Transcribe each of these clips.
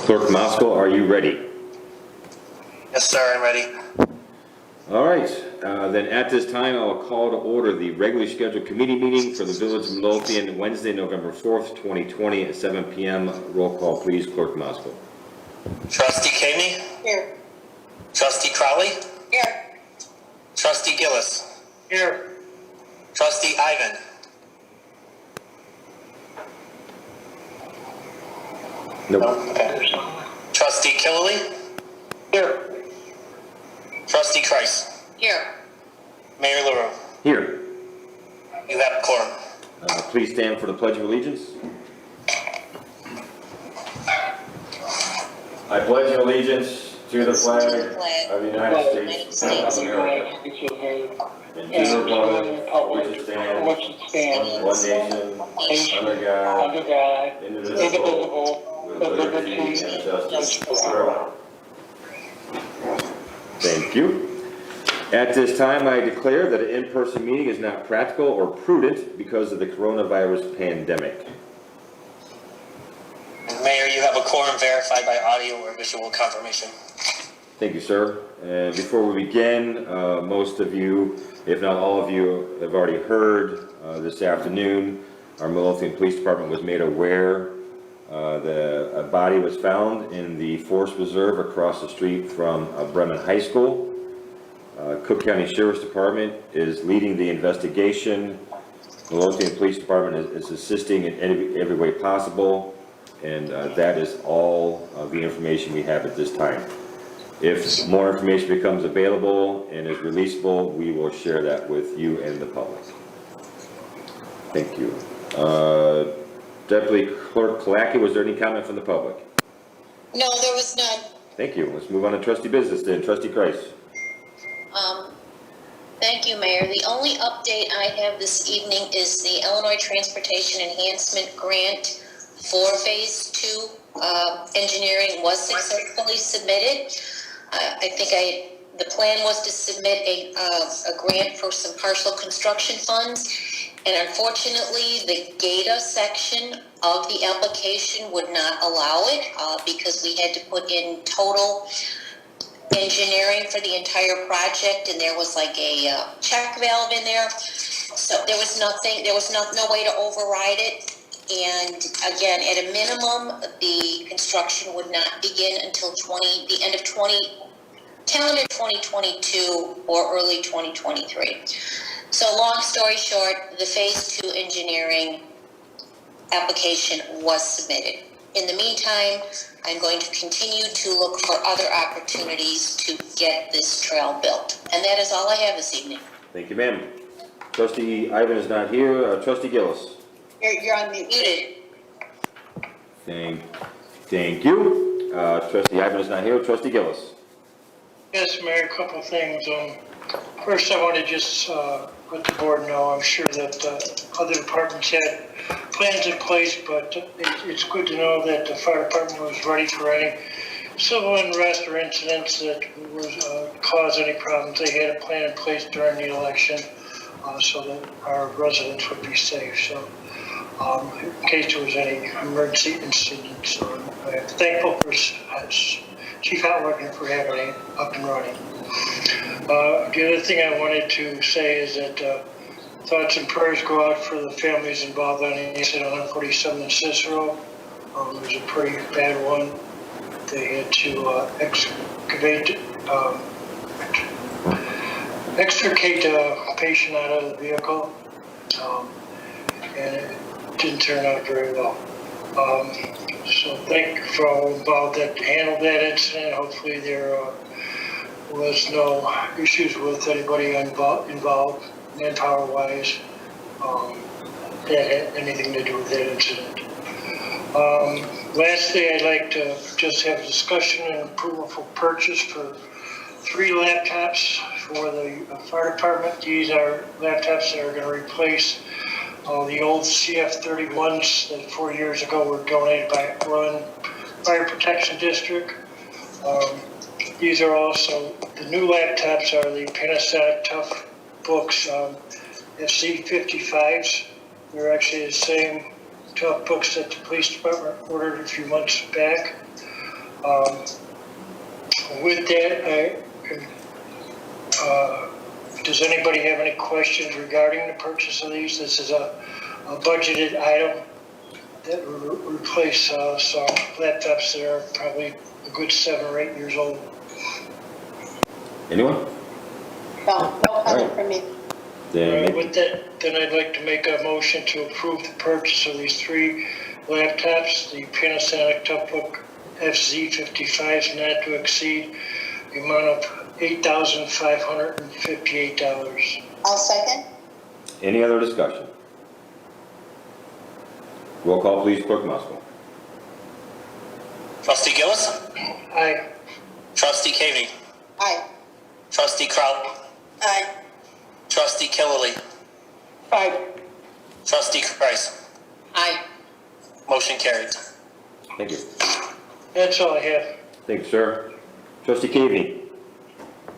Clerk Moscow, are you ready? Yes, sir, I'm ready. All right, then at this time, I will call to order the regularly scheduled committee meeting for the Village of Midlothian, Wednesday, November 4th, 2020 at 7 p.m. Roll call, please, Clerk Moscow. Trustee Kaney? Here. Trustee Crowley? Here. Trustee Gillis? Here. Trustee Ivan? Nope. Okay. Trustee Killily? Here. Trustee Kreis? Here. Mayor LaRue? Here. You have a quorum. Please stand for the Pledge of Allegiance. I pledge allegiance to the flag of the United States of America and to the republic which stands one nation under God, indivisible, with liberty and justice for all. Thank you. At this time, I declare that an in-person meeting is not practical or prudent because of the coronavirus pandemic. Mayor, you have a quorum verified by audio or visual confirmation. Thank you, sir. And before we begin, most of you, if not all of you, have already heard this afternoon, our Midlothian Police Department was made aware that a body was found in the Forest Reserve across the street from Bremen High School. Cook County Sheriff's Department is leading the investigation. Midlothian Police Department is assisting in every way possible, and that is all of the information we have at this time. If more information becomes available and is releasable, we will share that with you and the public. Thank you. Deputy Clerk PULASKI, was there any comment from the public? No, there was none. Thank you. Let's move on to trustee business then. Trustee Kreis. Thank you, Mayor. The only update I have this evening is the Illinois Transportation Enhancement Grant for Phase 2 engineering was successfully submitted. I think the plan was to submit a grant for some partial construction funds, and unfortunately the GATA section of the application would not allow it because we had to put in total engineering for the entire project, and there was like a check valve in there, so there was no way to override it. And again, at a minimum, the construction would not begin until the end of calendar 2022 or early 2023. So long story short, the Phase 2 engineering application was submitted. In the meantime, I'm going to continue to look for other opportunities to get this trail built. And that is all I have this evening. Thank you, ma'am. Trustee Ivan is not here. Trustee Gillis. You're on mute. Muted. Thank you. Trustee Ivan is not here. Trustee Gillis. Yes, Mayor, a couple of things. First, I want to just let the board know, I'm sure that other departments had plans in place, but it's good to know that the fire department was ready for any civil unrest or incidents that would cause any problems. They had a plan in place during the election so that our residents would be safe. So in case there was any emergency incidents, I'm thankful for Chief Hotworking for having it up and running. The other thing I wanted to say is that thoughts and prayers go out for the families involved on the incident on 147 in Cicero. It was a pretty bad one. They had to extricate a patient out of the vehicle, and it didn't turn out very well. So thank you for all involved that handled that incident. Hopefully there was no issues with anybody involved manpower-wise that had anything to do with that incident. Lastly, I'd like to just have a discussion and approval for purchase for 3 laptops for the fire department. These are laptops that are going to replace the old CF31s that 4 years ago were donated by Run Fire Protection District. These are also, the new laptops are the Panasonic Tough Books FC55s. They're actually the same Tough Books that the police department ordered a few months back. With that, does anybody have any questions regarding the purchase of these? This is a budgeted item that will replace some laptops that are probably a good 7 or 8 years old. Anyone? No comment from me. Then With that, then I'd like to make a motion to approve the purchase of these 3 laptops, the Panasonic Toughbook FZ55s, not to exceed the amount of $8,558. I'll second. any other discussion? Roll call, please, Clerk Moskowitz. Trustee Gillis. Aye. Trustee Cavey. Aye. Trustee Kraut. Aye. Trustee Killily. Aye. Trustee Kreis. Aye. Motion carried. Thank you. That's all I have. Thank you, sir. Trustee Cavey.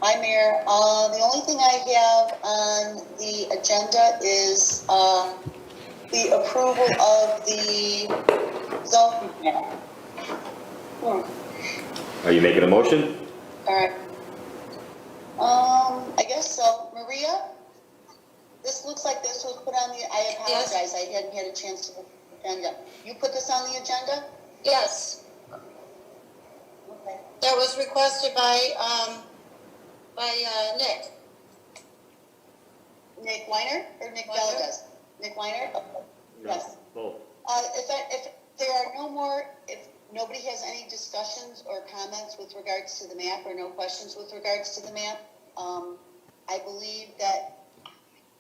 Hi, Mayor. The only thing I have on the agenda is the approval of the zoning map. Are you making a motion? All right. I guess so. Maria? This looks like this was put on the, I apologize, I hadn't had a chance to look at the agenda. You put this on the agenda? Yes, Okay. that was requested by Nick. Nick Weiner or Nick Weiner? Villegas? Nick Weiner? Okay. Yes. Both. If there are no more, if nobody has any discussions or comments with regards to the map or no questions with regards to the map, I believe that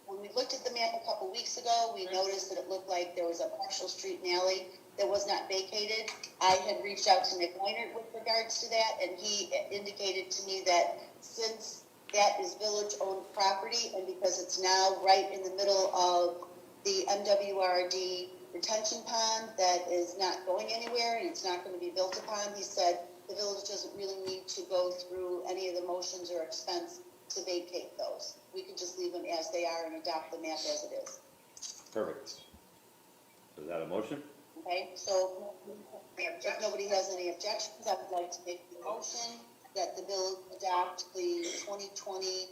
when we looked at the map a couple weeks ago, we noticed that it looked like there was a partial street and alley that was not vacated. I had reached out to Nick Weiner with regards to that, and he indicated to me that since that is village-owned property, and because it's now right in the middle of the MWRD retention pond that is not going anywhere and it's not going to be built upon, he said the village doesn't really need to go through any of the motions or expense to vacate those. We could just leave them as they are and adopt the map as it is. Perfect. Is that a motion? Okay, so if nobody has any objections, I would like to make the motion that the village adopt the 2020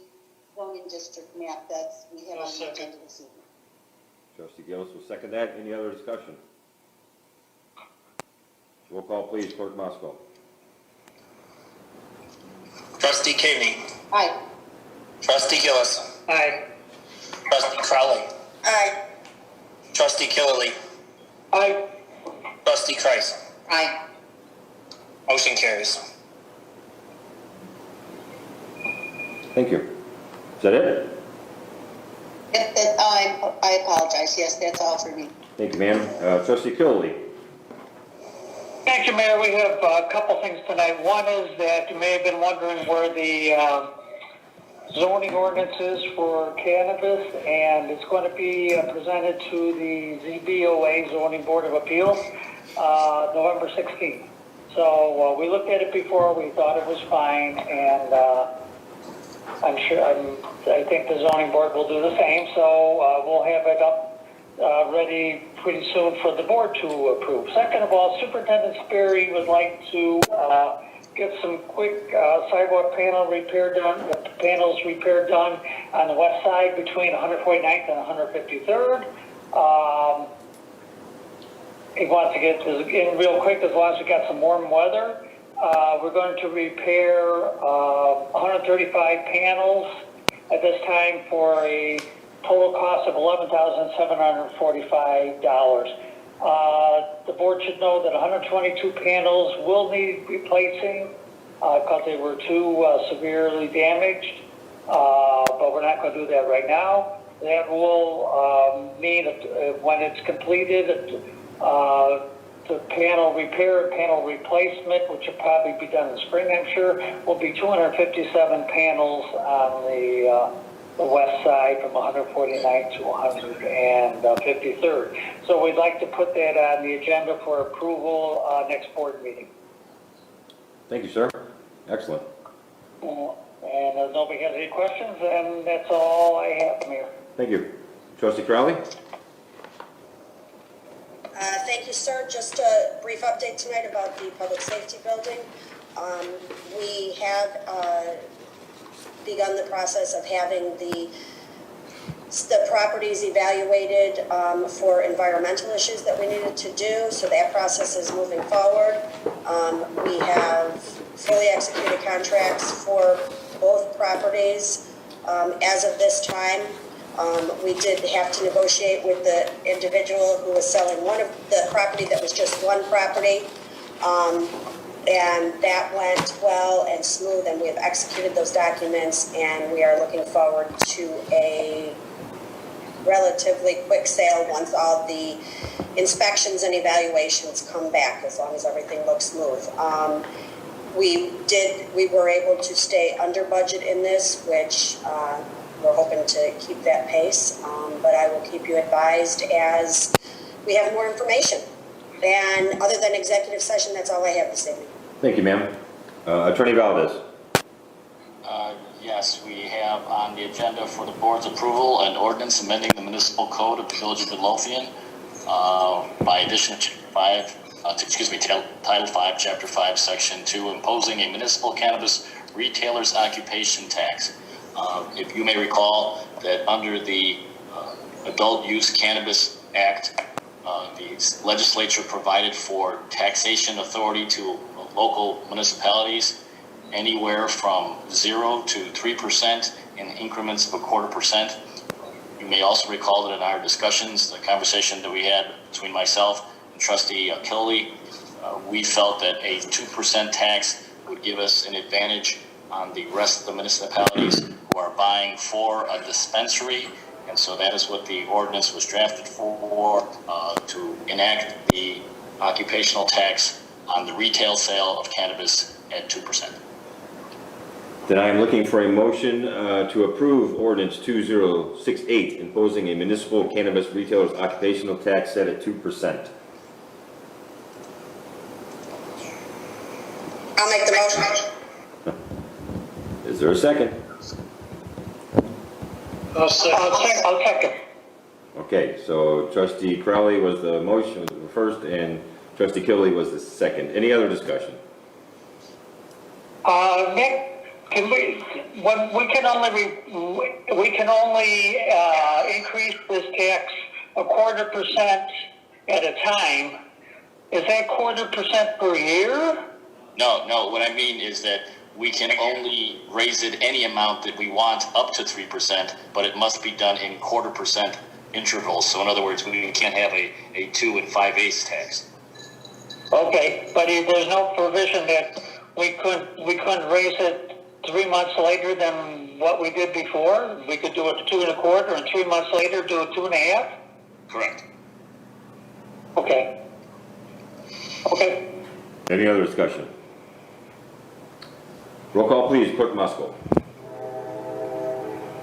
zoning district map that we have I'll on the second. agenda this evening. Trustee Gillis will second that. Any other discussion? Roll call, please, Clerk Moskowitz. Trustee Cavey. Aye. Trustee Gillis. Aye. Trustee Crowley. Aye. Trustee Killily. Aye. Trustee Kreis. Aye. Motion carries. Thank you. Is that it? I apologize. Yes, that's all for me. Thank you, ma'am. Trustee Killily. Thank you, Mayor. We have a couple things tonight. One is that you may have been wondering where the zoning ordinance is for cannabis, and it's going to be presented to the ZBOA, Zoning Board of Appeals, November 16th. So we looked at it before. We thought it was fine, and I think the zoning board will do the same. So we'll have it up ready pretty soon for the board to approve. Second of all, Superintendent Sperry would like to get some quick sidewalk panels repaired done on the west side between 149th and 153rd. He wants to get in real quick as long as we got some warm weather. We're going to repair 135 panels at this time for a total cost of $11,745. The board should know that 122 panels will need replacing because they were too severely damaged, but we're not going to do that right now. That will mean that when it's completed, the panel repair and panel replacement, which will probably be done in spring, I'm sure, will be 257 panels on the west side from 149th to 153rd. So we'd like to put that on the agenda for approval next board meeting. Thank you, sir. Excellent. And if nobody has any questions, then that's all I have, Mayor. Thank you. Trustee Crowley? Thank you, sir. Just a brief update tonight about the public safety building. We have begun the process of having the properties evaluated for environmental issues that we needed to do. So that process is moving forward. We have fully executed contracts for both properties. As of this time, we did have to negotiate with the individual who was selling one of the property that was just one property. And that went well and smooth, and we have executed those documents, and we are looking forward to a relatively quick sale once all the inspections and evaluations come back, as long as everything looks smooth. We were able to stay under budget in this, which we're hoping to keep that pace, but I will keep you advised as we have more information. And other than executive session, that's all I have this evening. Thank you, ma'am. Attorney Valdez. Yes, we have on the agenda for the board's approval an ordinance amending the municipal code of the village of Midlothian by addition to Title 5, Chapter 5, Section 2, imposing a municipal cannabis retailer's occupation tax. If you may recall that under the Adult Use Cannabis Act, the legislature provided for taxation authority to local municipalities anywhere from 0 to 3% in increments of 0.25%. You may also recall that in our discussions, the conversation that we had between myself and Trustee Killey, we felt that a 2% tax would give us an advantage on the rest of the municipalities who are buying for a dispensary. And so that is what the ordinance was drafted for, to enact the occupational tax on the retail sale of cannabis at 2%. Then I am looking for a motion to approve ordinance 2068, imposing a municipal cannabis retailer's occupational tax set at 2%. I'll make the motion. Is there a second? I'll second. I'll second. Okay, so Trustee Crowley was the motion first, and Trustee Killey was the second. Any other discussion? Nick, we can only increase this tax 0.25% at a time. Is that 0.25% per year? No, what I mean is that we can only raise it any amount that we want up to 3%, but it must be done in 0.25% intervals. So in other words, we can't have a 2 5/8 tax. Okay, but there's no provision that we couldn't raise it 3 months later than what we did before? We could do it to 2 1/4, and 3 months later do it 2 1/2? Correct. Okay. Any other discussion? Roll call, please. Clerk Musko.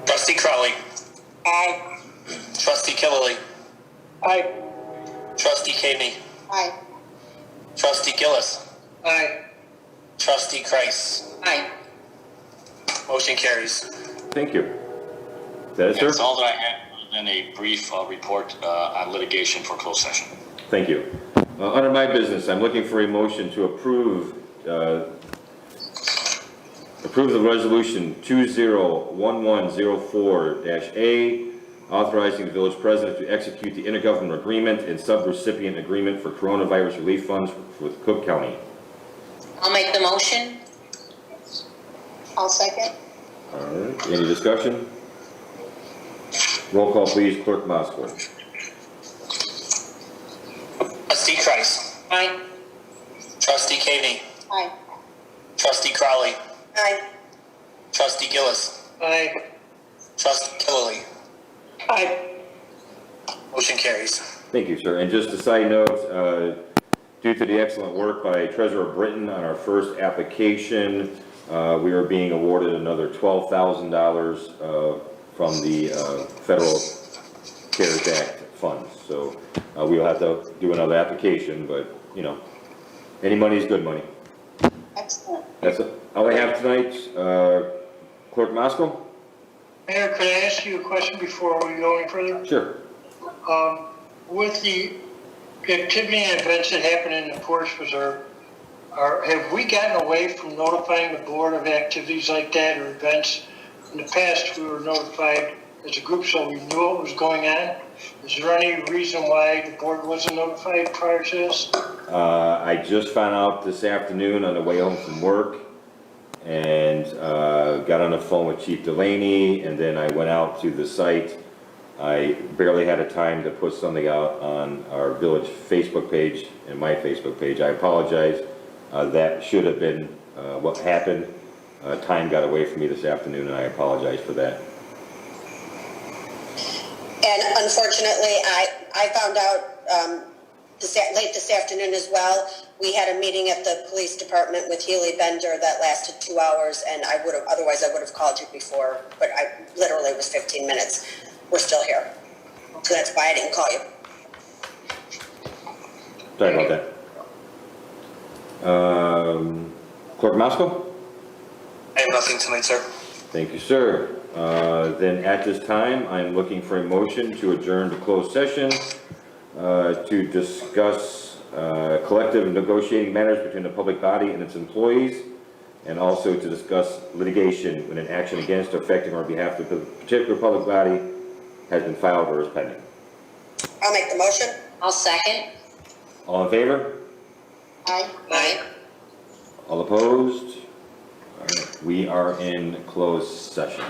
Trustee Crowley. Aye. Trustee Killelly. Aye. Trustee Kami. Aye. Trustee Gillis. Aye. Trustee Kreis. Aye. Motion carries. Thank you. Is that it, sir? That's all that I had, and a brief report on litigation for closed session. Thank you. Under my business, I'm looking for a motion to approve the resolution 201104-A, authorizing the village president to execute the intergovernmental agreement and subrecipient agreement for coronavirus relief funds with Cook County. I'll make the motion. I'll second. All right. Any discussion? Roll call, please. Clerk Moskowitz. Trustee Kreis. Aye. Trustee Kami. Aye. Trustee Crowley. Aye. Trustee Gillis. Aye. Trustee Killelly. Aye. Motion carries. Thank you, sir. And just a side note, due to the excellent work by Treasurer Britton on our first application, we are being awarded another $12,000 from the Federal CARES Act funds. So we will have to do another application, but you know, any money is good money. Excellent. That's all I have tonight. Clerk Mosko? Mayor, could I ask you a question before we go any further? Sure. With the activity and events that happen in the Forest Preserve, have we gotten away from notifying the board of activities like that or events? In the past, we were notified as a group, so we knew what was going on. Is there any reason why the board wasn't notified prior to this? I just found out this afternoon on the way home from work, and got on the phone with Chief Delaney, and then I went out to the site. I barely had a time to put something out on our village Facebook page and my Facebook page. I apologize. That should have been what happened. Time got away from me this afternoon, and I apologize for that. And unfortunately, I found out late this afternoon as well. We had a meeting at the police department with Healy Bender that lasted 2 hours, and otherwise I would have called you before, but I literally was 15 minutes. We're still here. So that's why I didn't call you. Sorry about that. Clerk Moscow? I have nothing tonight, sir. Thank you, sir. Then at this time, I'm looking for a motion to adjourn to closed session to discuss collective negotiating matters between the public body and its employees, and also to discuss litigation when an action against or affecting or on behalf of a particular public body has been filed or is pending. I'll make the motion. I'll second. All in favor? Aye. Aye. All opposed? All right, we are in closed session.